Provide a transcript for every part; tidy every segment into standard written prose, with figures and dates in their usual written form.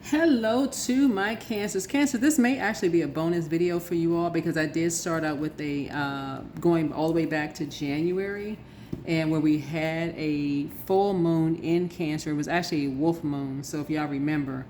Hello to my Cancers. Cancer, this may actually be a bonus video for you all because I did start out with a going all the way back to January, and where we had a full moon in Cancer. It was actually a wolf moon. So if y'all remember,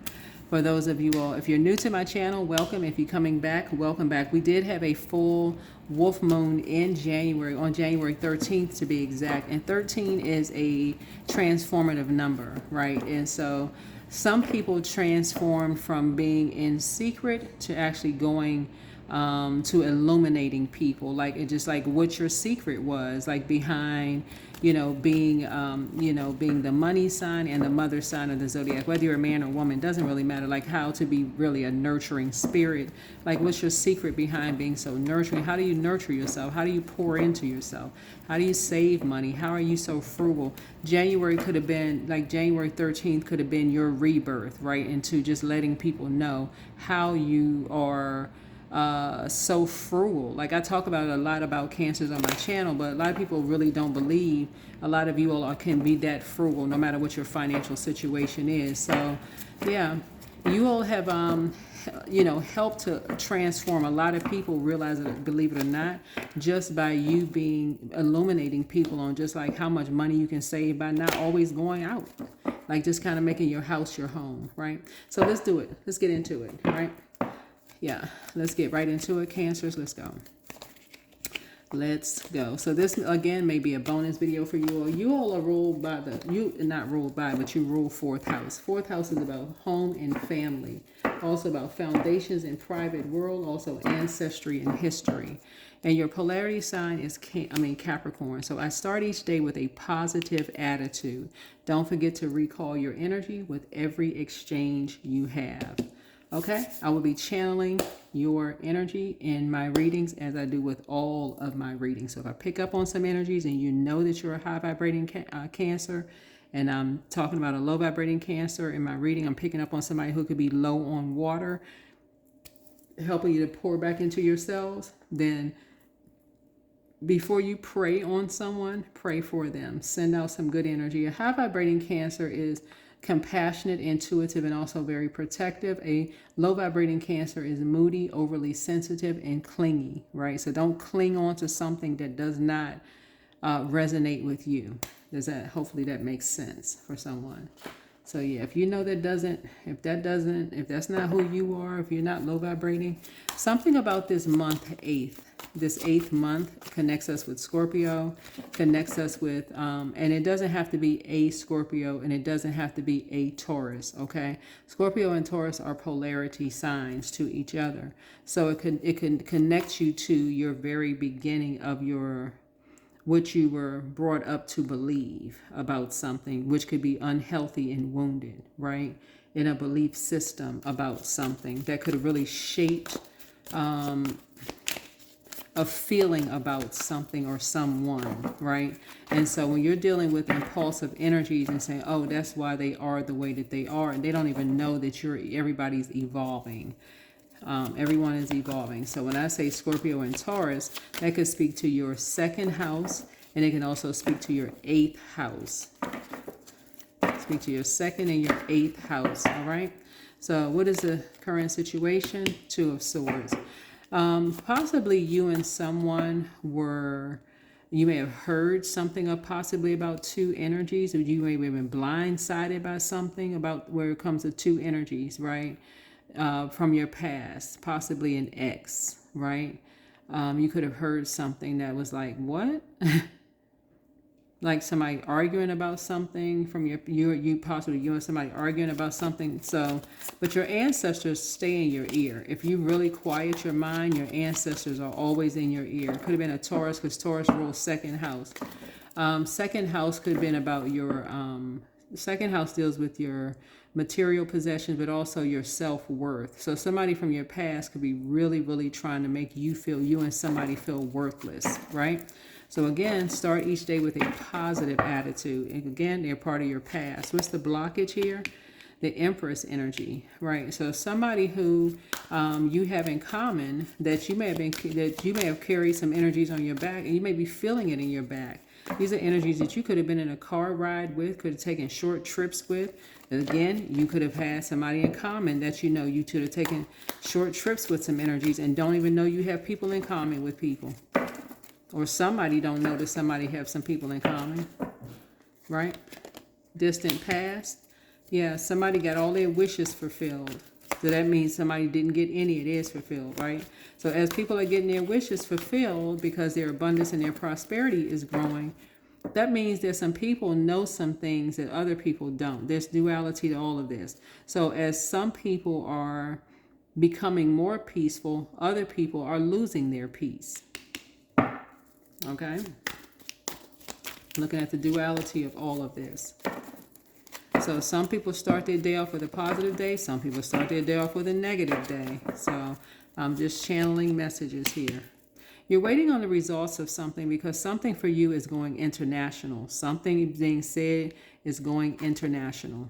for those of you all, if you're new to my channel, welcome. If you're coming back, welcome back. We did have a full wolf moon in January, on January 13th to be exact. And 13 is a transformative number, right? And so some people transform from being in secret to actually going to illuminating people, like it just like what your secret was, like behind being being the money sign and the mother sign of the zodiac, whether you're a man or woman, doesn't really matter, like how to be really a nurturing spirit. Like what's your secret behind being so nurturing? How do you nurture yourself? How do you pour into yourself? How do you save money? How are you so frugal? January could have been, like January 13th could have been your rebirth, right, into just letting people know how you are so frugal. Like I talk about a lot about Cancers on my channel, but a lot of people really don't believe a lot of you all can be that frugal no matter what your financial situation is. So yeah, you all have helped to transform a lot of people, realize it, believe it or not, just by you being illuminating people on just like how much money you can save by not always going out, like just kind of making your house your home, right? So let's do it. Let's get into it, right? Yeah, let's get right into it, Cancers. Let's go. Let's go. So this again may be a bonus video for you all. You all are ruled by not ruled by, but you rule fourth house. Fourth house is about home and family, also about foundations and private world, also ancestry and history. And your polarity sign is Capricorn. So I start each day with a positive attitude. Don't forget to recall your energy with every exchange you have. Okay, I will be channeling your energy in my readings as I do with all of my readings. So if I pick up on some energies and you know that you're a high vibrating Cancer, and I'm talking about a low vibrating Cancer in my reading, I'm picking up on somebody who could be low on water, helping you to pour back into yourselves, then before you pray on someone, pray for them. Send out some good energy. A high vibrating Cancer is compassionate, intuitive, and also very protective. A low vibrating Cancer is moody, overly sensitive, and clingy, right? So don't cling on to something that does not resonate with you. Hopefully that makes sense for someone. So yeah, if you know that doesn't, if that's not who you are, if you're not low vibrating, something about this month, this eighth month connects us with Scorpio, connects us with, and it doesn't have to be a Scorpio and it doesn't have to be a Taurus, okay? Scorpio and Taurus are polarity signs to each other. So it can connect you to your very beginning of what you were brought up to believe about something, which could be unhealthy and wounded, right? In a belief system about something that could have really shaped a feeling about something or someone, right? And so when you're dealing with impulsive energies and saying, oh, that's why they are the way that they are, and they don't even know that everybody's evolving. Everyone is evolving. So when I say Scorpio and Taurus, that could speak to your second house, and it can also speak to your eighth house. Speak to your second and your eighth house, all right? So what is the current situation? Two of Swords. Possibly you and someone you may have heard something of possibly about two energies, or you may have been blindsided by something about where it comes to two energies, right? From your past, possibly an ex, right? You could have heard something that was like, what? Like somebody arguing about something from possibly you and somebody arguing about something. So, but your ancestors stay in your ear. If you really quiet your mind, your ancestors are always in your ear. It could have been a Taurus, because Taurus rules second house. Second house could have been about second house deals with your material possessions, but also your self-worth. So somebody from your past could be really, really trying to make you and somebody feel worthless, right? So again, start each day with a positive attitude. And again, they're part of your past. What's the blockage here? The Empress energy, right? So somebody who you have in common that you may have carried some energies on your back, and you may be feeling it in your back. These are energies that you could have been in a car ride with, could have taken short trips with. And again, you could have had somebody in common that you know. You could have taken short trips with some energies and don't even know you have people in common with people. Or somebody don't know that somebody have some people in common, right? Distant past. Yeah, somebody got all their wishes fulfilled. So that means somebody didn't get any. It is fulfilled, right? So as people are getting their wishes fulfilled because their abundance and their prosperity is growing, that means that some people know some things that other people don't. There's duality to all of this. So as some people are becoming more peaceful, other people are losing their peace. Okay? Looking at the duality of all of this. So some people start their day off with a positive day. Some people start their day off with a negative day. So I'm just channeling messages here. You're waiting on the results of something because something for you is going international. Something being said is going international.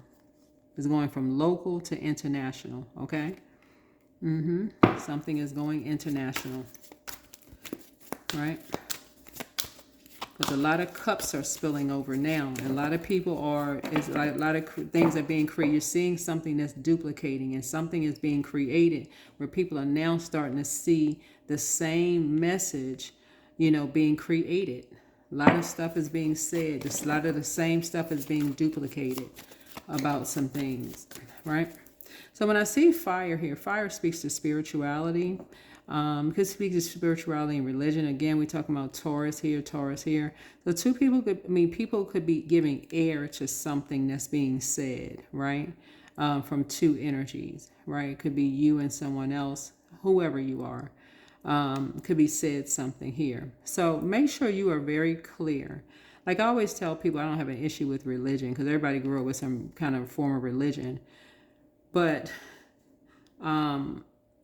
It's going from local to international. Okay? Something is going international. Right? Because a lot of cups are spilling over now. A lot of people are, a lot of things are being created. You're seeing something that's duplicating and something is being created where people are now starting to see the same message, you know, being created. A lot of stuff is being said. A lot of the same stuff is being duplicated about some things, right? So when I see fire here, fire speaks to spirituality. Could speak to spirituality and religion. Again, we're talking about Taurus here, Taurus here. So two people could, people could be giving air to something that's being said, right? From two energies, right? It could be you and someone else, whoever you are. Could be said something here. So make sure you are very clear. Like I always tell people, I don't have an issue with religion because everybody grew up with some kind of form of religion. But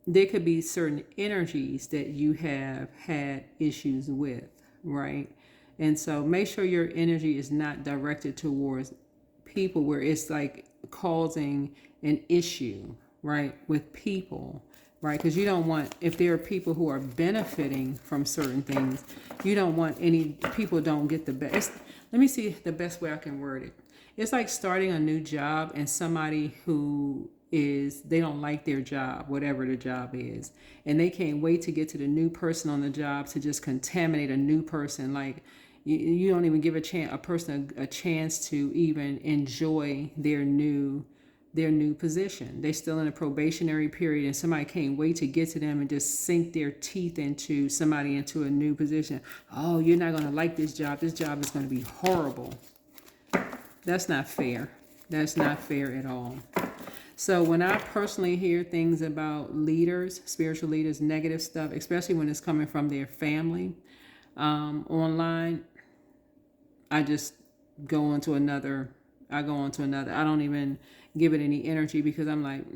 there could be certain energies that you have had issues with, right? And so make sure your energy is not directed towards people where it's like causing an issue, right, with people, right? Because you don't want, if there are people who are benefiting from certain things, you don't want any people don't get the best. Let me see the best way I can word it. It's like starting a new job and somebody who they don't like their job, whatever the job is, and they can't wait to get to the new person on the job to just contaminate a new person. Like you don't even give a person a chance to even enjoy their new position. They're still in a probationary period and somebody can't wait to get to them and just sink their teeth into somebody into a new position. Oh, you're not going to like this job. This job is going to be horrible. That's not fair. That's not fair at all. So when I personally hear things about leaders, spiritual leaders, negative stuff, especially when it's coming from their family online, I just go on to another. I don't even give it any energy because I'm like,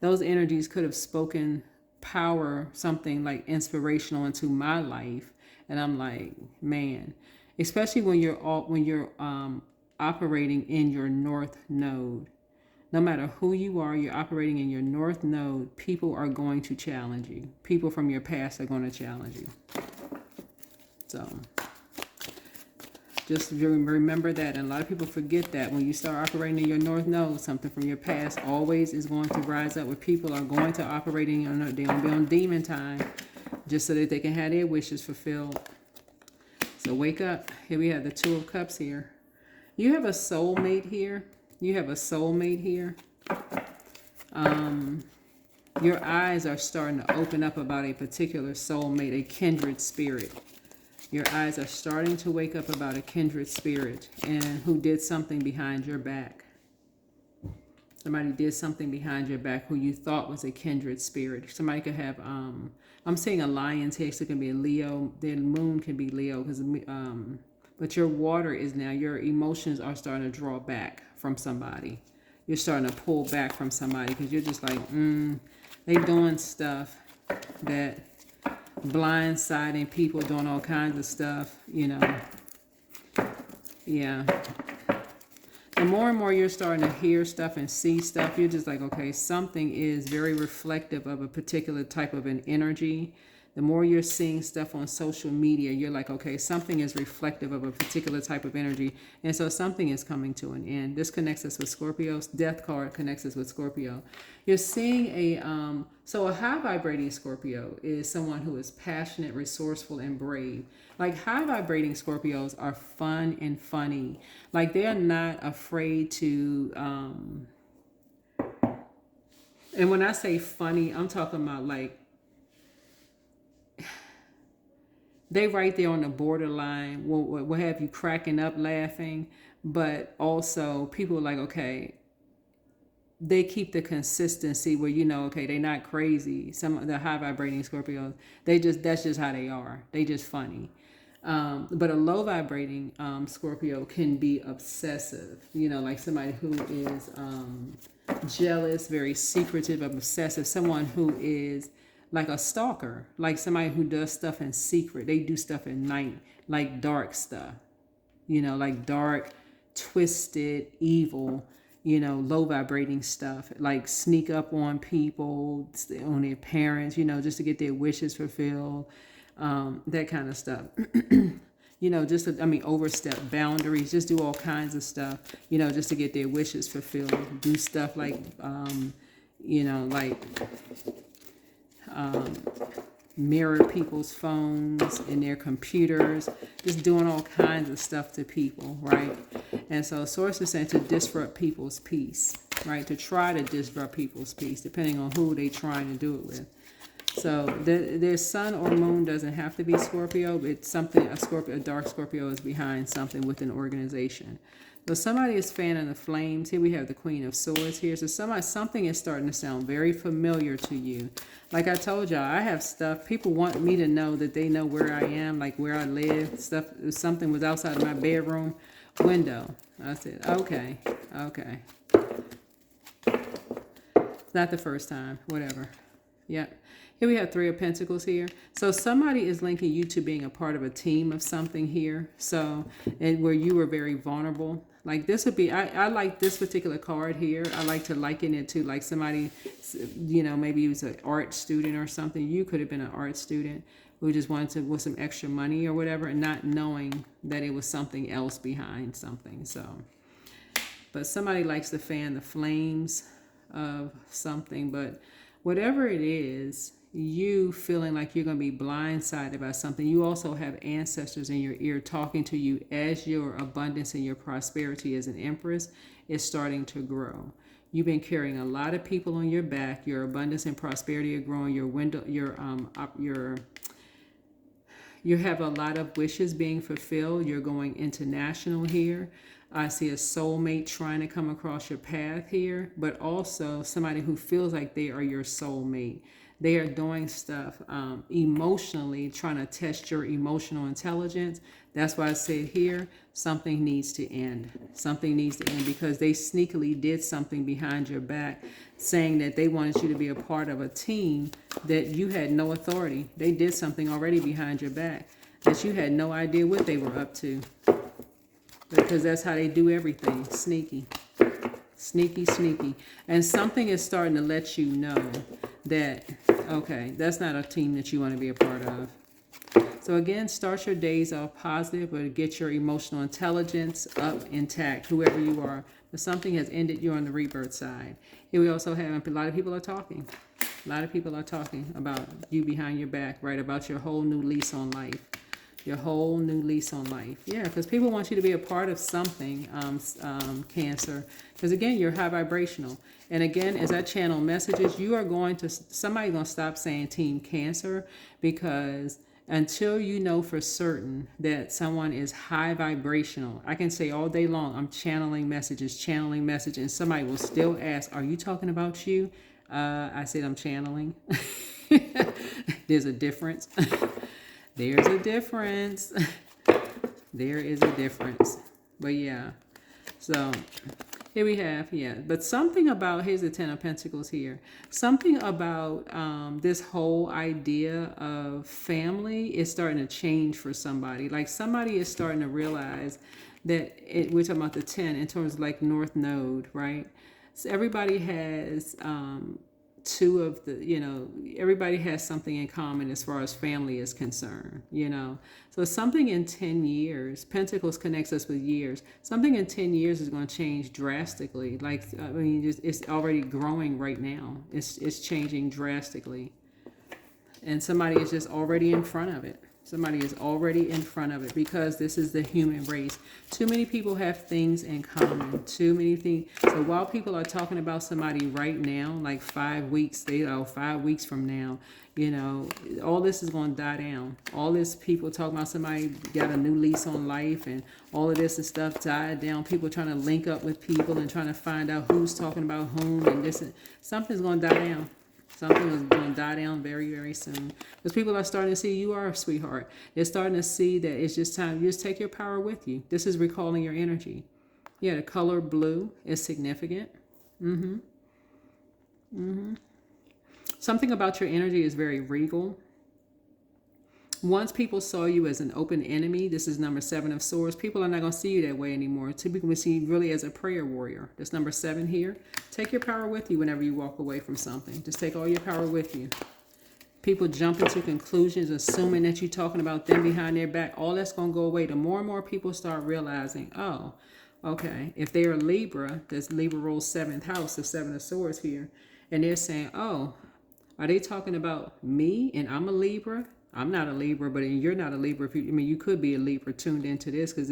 those energies could have spoken power, something like inspirational into my life. And I'm like, man, especially when you're operating in your north node. No matter who you are, you're operating in your north node, people are going to challenge you. People from your past are going to challenge you. So just remember that. And a lot of people forget that when you start operating in your north node, something from your past always is going to rise up where people are going to operate in your north. They're going to be on demon time just so that they can have their wishes fulfilled. So wake up. Here we have the Two of Cups here. You have a soulmate here. You have a soulmate here. Your eyes are starting to open up about a particular soulmate, a kindred spirit. Your eyes are starting to wake up about a kindred spirit and who did something behind your back. Somebody did something behind your back who you thought was a kindred spirit. Somebody could have, I'm seeing a lion's head, so it can be a Leo. The moon can be Leo, but your water is now, your emotions are starting to draw back from somebody. You're starting to pull back from somebody because you're just like, they doing stuff that blindsiding people, doing all kinds of stuff, you know. Yeah. The more and more you're starting to hear stuff and see stuff, you're just like, okay, something is very reflective of a particular type of an energy The more you're seeing stuff on social media, you're like, okay, something is reflective of a particular type of energy. And so something is coming to an end. This connects us with Scorpios. Death card connects us with Scorpio. You're seeing so a high vibrating Scorpio is someone who is passionate, resourceful, and brave. Like high vibrating Scorpios are fun and funny. Like they're not afraid to, and when I say funny, I'm talking about like, they right there on the borderline will have you cracking up laughing, but also people are like, okay, they keep the consistency where, okay, they're not crazy. Some of the high vibrating Scorpios, that's just how they are. They just funny. But a low vibrating Scorpio can be obsessive, like somebody who is jealous, very secretive, obsessive, someone who is like a stalker, like somebody who does stuff in secret. They do stuff at night, like dark stuff, like dark, twisted, evil, low vibrating stuff, like sneak up on people, on their parents, just to get their wishes fulfilled, that kind of stuff. Just overstep boundaries, just do all kinds of stuff, just to get their wishes fulfilled. Do stuff like, mirror people's phones and their computers, just doing all kinds of stuff to people, right? And so source is saying to disrupt people's peace, right? To try to disrupt people's peace, depending on who they're trying to do it with. So their sun or moon doesn't have to be Scorpio, but it's something, a dark Scorpio is behind something with an organization. So somebody is fanning the flames. Here we have the Queen of Swords here. So something is starting to sound very familiar to you. Like I told y'all, I have stuff. People want me to know that they know where I am, like where I live. Something was outside of my bedroom window. I said, okay. It's not the first time, whatever. Yep. Here we have Three of Pentacles here. So somebody is linking you to being a part of a team of something here. So, and where you were very vulnerable. Like this would be, I like this particular card here. I like to liken it to like somebody, maybe he was an art student or something. You could have been an art student who just wanted to, with some extra money or whatever, and not knowing that it was something else behind something. So, but somebody likes to fan the flames of something, but whatever it is, you feeling like you're going to be blindsided by something. You also have ancestors in your ear talking to you as your abundance and your prosperity as an empress is starting to grow. You've been carrying a lot of people on your back. Your abundance and prosperity are growing. You have a lot of wishes being fulfilled. You're going international here. I see a soulmate trying to come across your path here, but also somebody who feels like they are your soulmate. They are doing stuff emotionally, trying to test your emotional intelligence. That's why I said here, something needs to end. Something needs to end because they sneakily did something behind your back, saying that they wanted you to be a part of a team that you had no authority. They did something already behind your back that you had no idea what they were up to. Because that's how they do everything. Sneaky. And something is starting to let you know that, okay, that's not a team that you want to be a part of. So again, start your days off positive, but get your emotional intelligence up intact, whoever you are. But something has ended you on the rebirth side. Here we also have a lot of people are talking. A lot of people are talking about you behind your back, right? About your whole new lease on life. Your whole new lease on life. Yeah, because people want you to be a part of something, Cancer. Because again, you're high vibrational. And again, as I channel messages, you are going to, somebody's going to stop saying Team Cancer, because until you know for certain that someone is high vibrational, I can say all day long, I'm channeling messages, and somebody will still ask, are you talking about you? I said, I'm channeling. There's a difference. There's a difference. There is a difference. But yeah. So here we have, but something about, here's the Ten of Pentacles here. Something about this whole idea of family is starting to change for somebody. Like somebody is starting to realize that we're talking about the 10 in terms of like North Node, right? So everybody has two of the, everybody has something in common as far as family is concerned, So something in 10 years, Pentacles connects us with years. Something in 10 years is going to change drastically. Like, I mean, it's already growing right now. It's changing drastically. And somebody is just already in front of it. Somebody is already in front of it because this is the human race. Too many people have things in common. Too many things. So while people are talking about somebody right now, like 5 weeks, 5 weeks from now, all this is going to die down. All this people talking about somebody got a new lease on life and all of this and stuff died down. People trying to link up with people and trying to find out who's talking about whom and this. Something's going to die down. Something is going to die down very, very soon. Because people are starting to see you are a sweetheart. They're starting to see that it's just time. You just take your power with you. This is recalling your energy. Yeah, the color blue is significant. Something about your energy is very regal. Once people saw you as an open enemy, this is number 7 of swords. People are not going to see you that way anymore. Typically, we see you really as a prayer warrior. That's number 7 here. Take your power with you whenever you walk away from something. Just take all your power with you. People jump into conclusions, assuming that you're talking about them behind their back. All that's going to go away. The more and more people start realizing, oh, okay, if they're a Libra, that's Libra rules 7th house, the 7 of swords here, and they're saying, oh, are they talking about me and I'm a Libra? I'm not a Libra, but you're not a Libra. You could be a Libra tuned into this because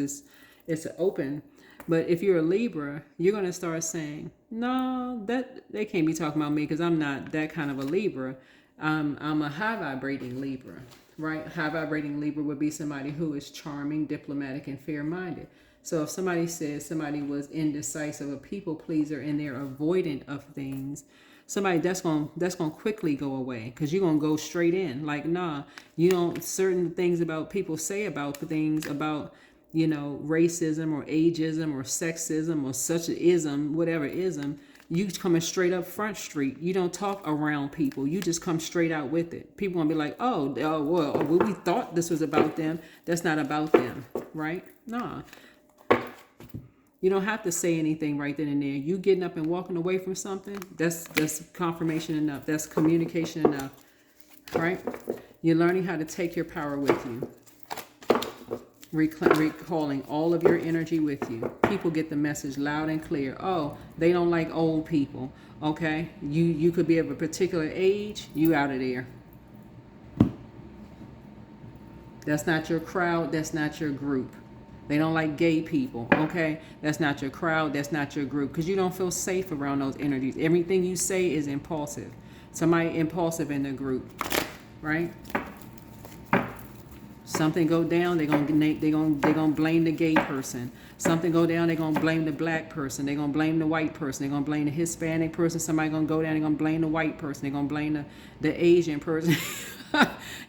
it's open. But if you're a Libra, you're going to start saying, no, that they can't be talking about me because I'm not that kind of a Libra. I'm a high vibrating Libra, right? High vibrating Libra would be somebody who is charming, diplomatic, and fair-minded. So if somebody says somebody was indecisive, a people pleaser, and they're avoidant of things, somebody that's gonna quickly go away because you're gonna go straight in. Like, nah, you don't, certain things about people say about things about, racism or ageism or sexism or such an ism, whatever ism, you coming straight up front street. You don't talk around people. You just come straight out with it. People gonna be like, oh well, we thought this was about them. That's not about them, right? Nah. You don't have to say anything right then and there. You getting up and walking away from something, that's confirmation enough. That's communication enough, right? You're learning how to take your power with you. Recalling all of your energy with you. People get the message loud and clear. Oh, they don't like old people. Okay, you could be of a particular age. You out of there. That's not your crowd. That's not your group. They don't like gay people, okay? That's not your crowd. That's not your group because you don't feel safe around those energies. Everything you say is impulsive. Somebody impulsive in the group, right? Something go down, they're gonna blame the gay person. Something go down, they're gonna blame the black person. They're gonna blame the white person. They're gonna blame the Hispanic person. Somebody gonna go down, they're gonna blame the white person. They're gonna blame the Asian person.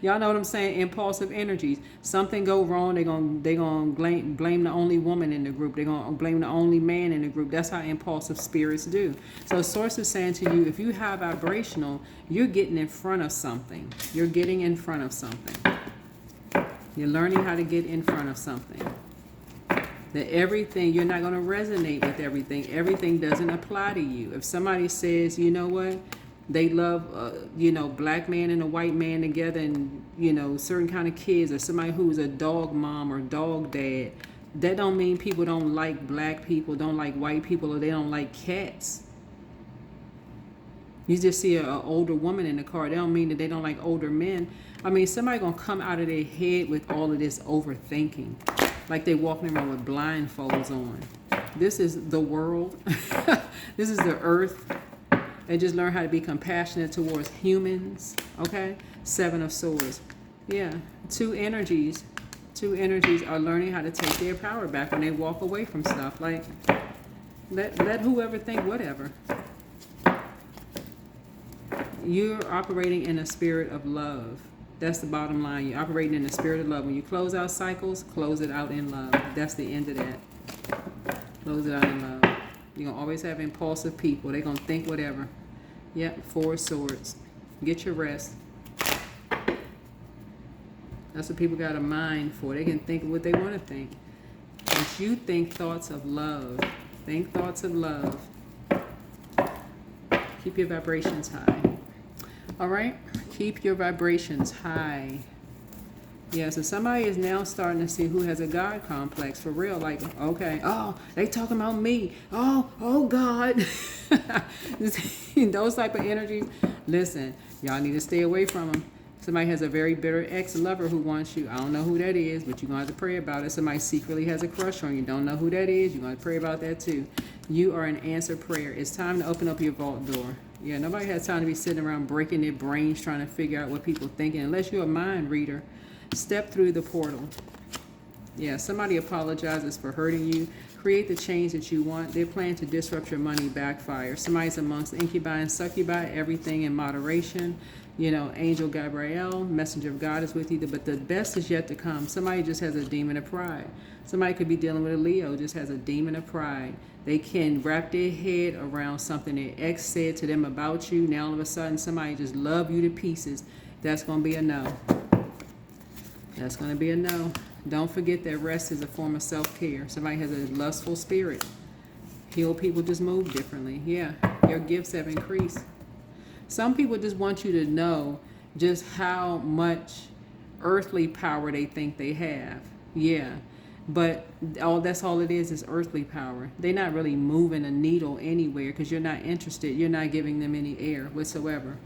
Y'all know what I'm saying? Impulsive energies. Something go wrong, they gonna blame the only woman in the group. They're gonna blame the only man in the group. That's how impulsive spirits do. So Source is saying to you, if you high vibrational, you're getting in front of something. You're getting in front of something. You're learning how to get in front of something. That everything, you're not going to resonate with everything. Everything doesn't apply to you. If somebody says, you know what, they love, black man and a white man together and, certain kind of kids, or somebody who's a dog mom or dog dad, that don't mean people don't like black people, don't like white people, or they don't like cats. You just see an older woman in the car. That don't mean that they don't like older men. I mean, somebody going to come out of their head with all of this overthinking. Like they walking around with blindfolds on. This is the world. This is the earth. They just learn how to be compassionate towards humans. Okay? 7 of swords. Yeah. Two energies are learning how to take their power back when they walk away from stuff. Like, let whoever think whatever. You're operating in a spirit of love. That's the bottom line. You're operating in the spirit of love. When you close out cycles, close it out in love. That's the end of that. Close it out in love. You're going to always have impulsive people. They're going to think whatever. Yep, 4 swords. Get your rest. That's what people got a mind for. They can think what they want to think. Once you think thoughts of love, think thoughts of love. Keep your vibrations high. All right, keep your vibrations high. Yeah, so somebody is now starting to see who has a God complex for real. Like, okay, oh, they talking about me. Oh God. Those type of energies. Listen, y'all need to stay away from them. Somebody has a very bitter ex-lover who wants you. I don't know who that is, but you're going to have to pray about it. Somebody secretly has a crush on you. Don't know who that is. You're going to pray about that too. You are an answered prayer. It's time to open up your vault door. Yeah, nobody has time to be sitting around breaking their brains trying to figure out what people thinking. Unless you're a mind reader, step through the portal. Yeah, somebody apologizes for hurting you. Create the change that you want. Their plan to disrupt your money backfire. Somebody's amongst incubi and succubi, everything in moderation. You know, Angel Gabriel, messenger of God is with you, but the best is yet to come. Somebody just has a demon of pride. Somebody could be dealing with a Leo, just has a demon of pride. They can wrap their head around something their ex said to them about you. Now all of a sudden somebody just love you to pieces. That's going to be a no. That's going to be a no. Don't forget that rest is a form of self-care. Somebody has a lustful spirit. Heal people just move differently. Yeah, your gifts have increased. Some people just want you to know just how much earthly power they think they have. Yeah, but that's all it is earthly power. They're not really moving a needle anywhere because you're not interested. You're not giving them any air whatsoever.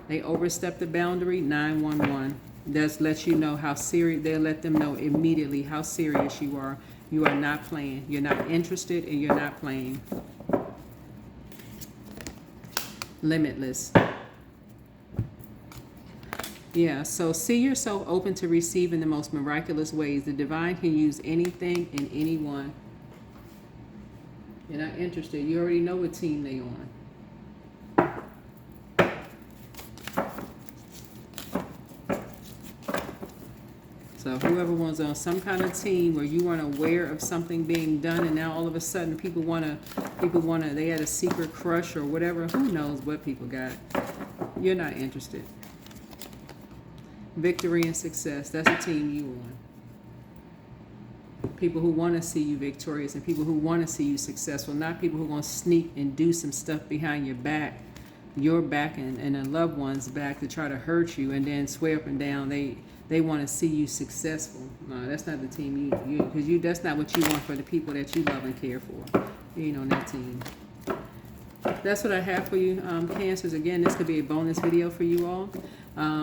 They overstep the boundary, 911. That lets you know how serious. They'll let them know immediately how serious you are. You are not playing. You're not interested and you're not playing. Limitless. Yeah, so see yourself open to receive in the most miraculous ways. The divine can use anything and anyone. You're not interested. You already know what team they on. So whoever was on some kind of team where you weren't aware of something being done, and now all of a sudden people wanna, they had a secret crush or whatever. Who knows what people got? You're not interested. Victory and success. That's the team you on. People who want to see you victorious and people who want to see you successful, not people who are going to sneak and do some stuff behind your back and a loved one's back to try to hurt you and then swear up and down they want to see you successful. No, that's not the team because that's not what you want for the people that you love and care for. You ain't on that team. That's what I have for you, Cancers. Again, this could be a bonus video for you all.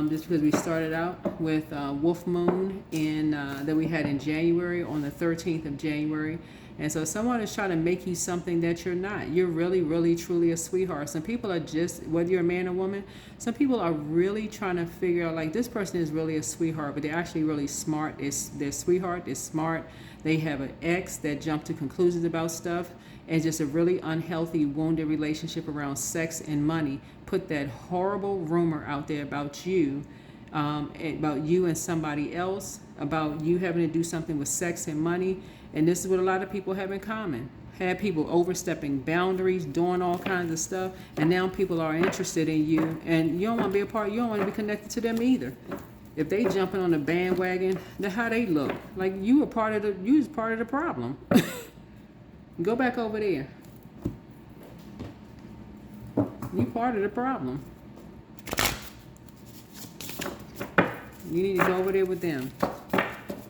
Just because we started out with Wolf Moon that we had in January, on the 13th of January. And so someone is trying to make you something that you're not. You're really, really, truly a sweetheart. Some people are just, whether you're a man or woman, some people are really trying to figure out, like, this person is really a sweetheart, but they're actually really smart. They're sweetheart, they're smart. They have an ex that jumped to conclusions about stuff, and just a really unhealthy, wounded relationship around sex and money. Put that horrible rumor out there about you and somebody else, about you having to do something with sex and money. And this is what a lot of people have in common. Had people overstepping boundaries, doing all kinds of stuff, and now people are interested in you, and you don't want to be a part, you don't want to be connected to them either. If they jumping on the bandwagon, then how they look. Like you was part of the problem. Go back over there. You part of the problem. You need to go over there with them.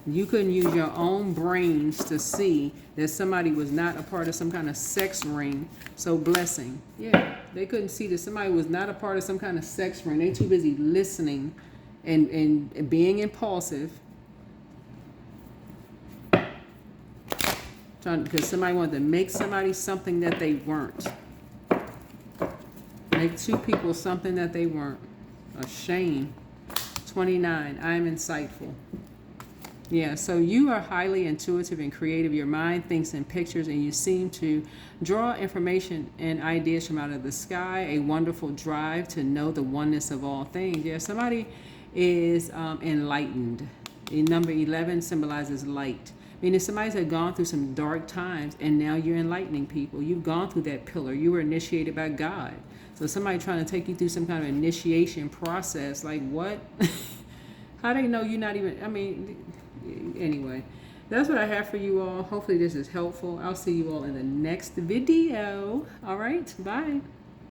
You couldn't use your own brains to see that somebody was not a part of some kind of sex ring. So blessing. Yeah, they couldn't see that somebody was not a part of some kind of sex ring. They too busy listening and being impulsive. Because somebody wanted to make somebody something that they weren't. Make two people something that they weren't. A shame. 29, I'm insightful. Yeah, so you are highly intuitive and creative. Your mind thinks in pictures, and you seem to draw information and ideas from out of the sky. A wonderful drive to know the oneness of all things. Yeah, somebody is enlightened. Number 11 symbolizes light. Meaning somebody's had gone through some dark times, and now you're enlightening people. You've gone through that pillar. You were initiated by God. So somebody trying to take you through some kind of initiation process, like what? How they know you're not even, anyway, that's what I have for you all. Hopefully this is helpful. I'll see you all in the next video. All right, bye.